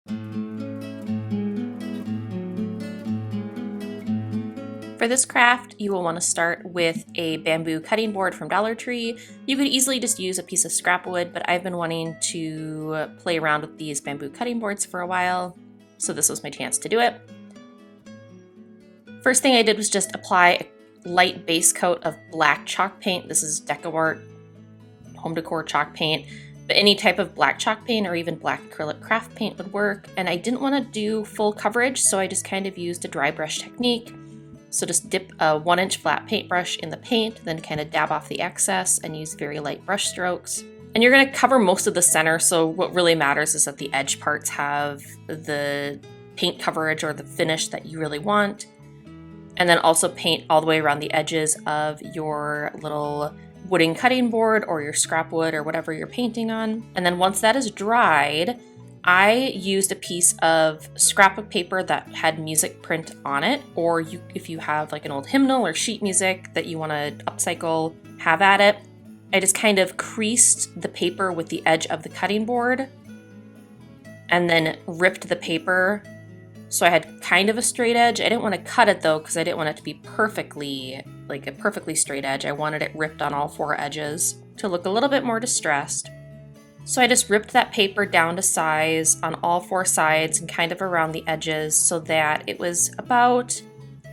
For this craft, you will want to start with a bamboo cutting board from Dollar Tree. You could easily just use a piece of scrap wood, but I've been wanting to play around with these bamboo cutting boards for a while, so this was my chance to do it. First thing I did was just apply a light base coat of black chalk paint. This is DecoArt home decor chalk paint, but any type of black chalk paint or even black acrylic craft paint would work. And I didn't want to do full coverage, so I just kind of used a dry brush technique. So just dip a 1-inch flat paintbrush in the paint, then kind of dab off the excess and use very light brush strokes. And you're going to cover most of the center, so what really matters is that the edge parts have the paint coverage or the finish that you really want. And then also paint all the way around the edges of your little wooden cutting board or your scrap wood or whatever you're painting on. And then once that is dried, I used a piece of scrapbook paper that had music print on it, or if you have like an old hymnal or sheet music that you want to upcycle, have at it. I just kind of creased the paper with the edge of the cutting board and then ripped the paper so I had kind of a straight edge. I didn't want to cut it though because I didn't want it to be perfectly, like a perfectly straight edge. I wanted it ripped on all 4 edges to look a little bit more distressed. So I just ripped that paper down to size on all 4 sides and kind of around the edges so that it was about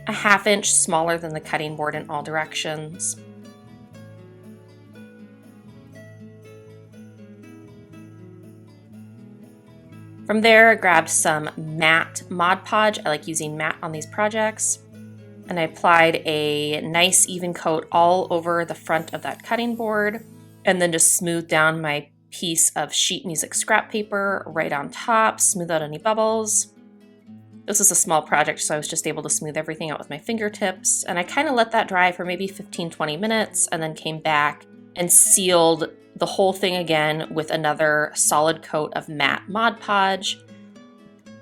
a 1/2 inch smaller than the cutting board in all directions. From there, I grabbed some matte Mod Podge. I like using matte on these projects. And I applied a nice even coat all over the front of that cutting board and then just smoothed down my piece of sheet music scrap paper right on top, smooth out any bubbles. This is a small project, so I was just able to smooth everything out with my fingertips, and I kind of let that dry for maybe 15-20 minutes and then came back and sealed the whole thing again with another solid coat of matte Mod Podge.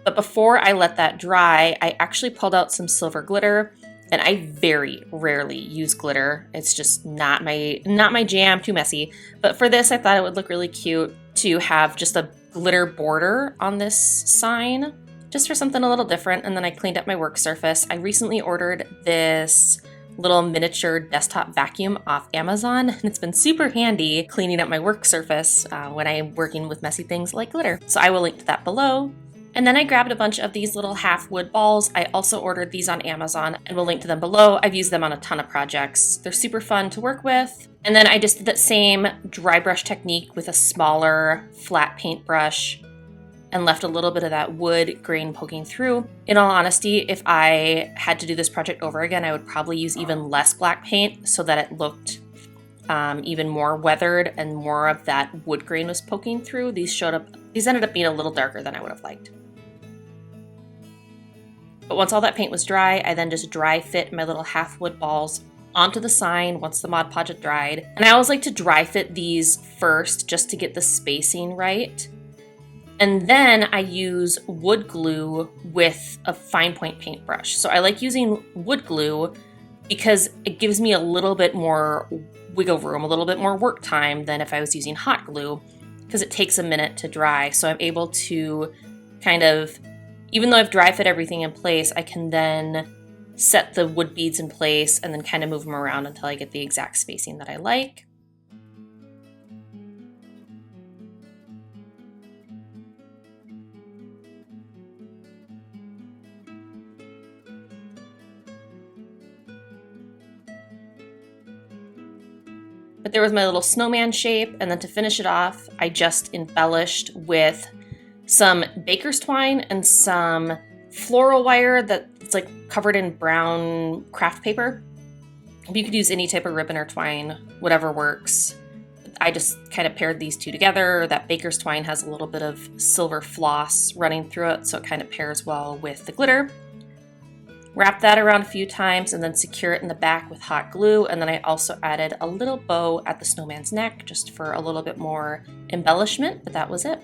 But before I let that dry, I actually pulled out some silver glitter. And I very rarely use glitter. It's just not my jam, too messy. But for this, I thought it would look really cute to have just a glitter border on this sign, just for something a little different. And then I cleaned up my work surface. I recently ordered this little miniature desktop vacuum off Amazon, and it's been super handy cleaning up my work surface when I'm working with messy things like glitter. So I will link to that below. And then I grabbed a bunch of these little half wood balls. I also ordered these on Amazon and will link to them below. I've used them on a ton of projects. They're super fun to work with. And then I just did that same dry brush technique with a smaller flat paintbrush and left a little bit of that wood grain poking through. In all honesty, if I had to do this project over again, I would probably use even less black paint so that it looked even more weathered and more of that wood grain was poking through. These ended up being a little darker than I would have liked. But once all that paint was dry, I then just dry fit my little half wood balls onto the sign once the Mod Podge had dried. And I always like to dry fit these first just to get the spacing right. And then I use wood glue with a fine point paintbrush. So I like using wood glue because it gives me a little bit more wiggle room, a little bit more work time than if I was using hot glue, because it takes a minute to dry. So I'm able to kind of, even though I've dry fit everything in place, I can then set the wood beads in place and then kind of move them around until I get the exact spacing that I like. But there was my little snowman shape, and then to finish it off, I just embellished with some baker's twine and some floral wire that's like covered in brown craft paper. You could use any type of ribbon or twine, whatever works. I just kind of paired these two together. That baker's twine has a little bit of silver floss running through it, so it kind of pairs well with the glitter. Wrap that around a few times and then secure it in the back with hot glue. And then I also added a little bow at the snowman's neck just for a little bit more embellishment, but that was it.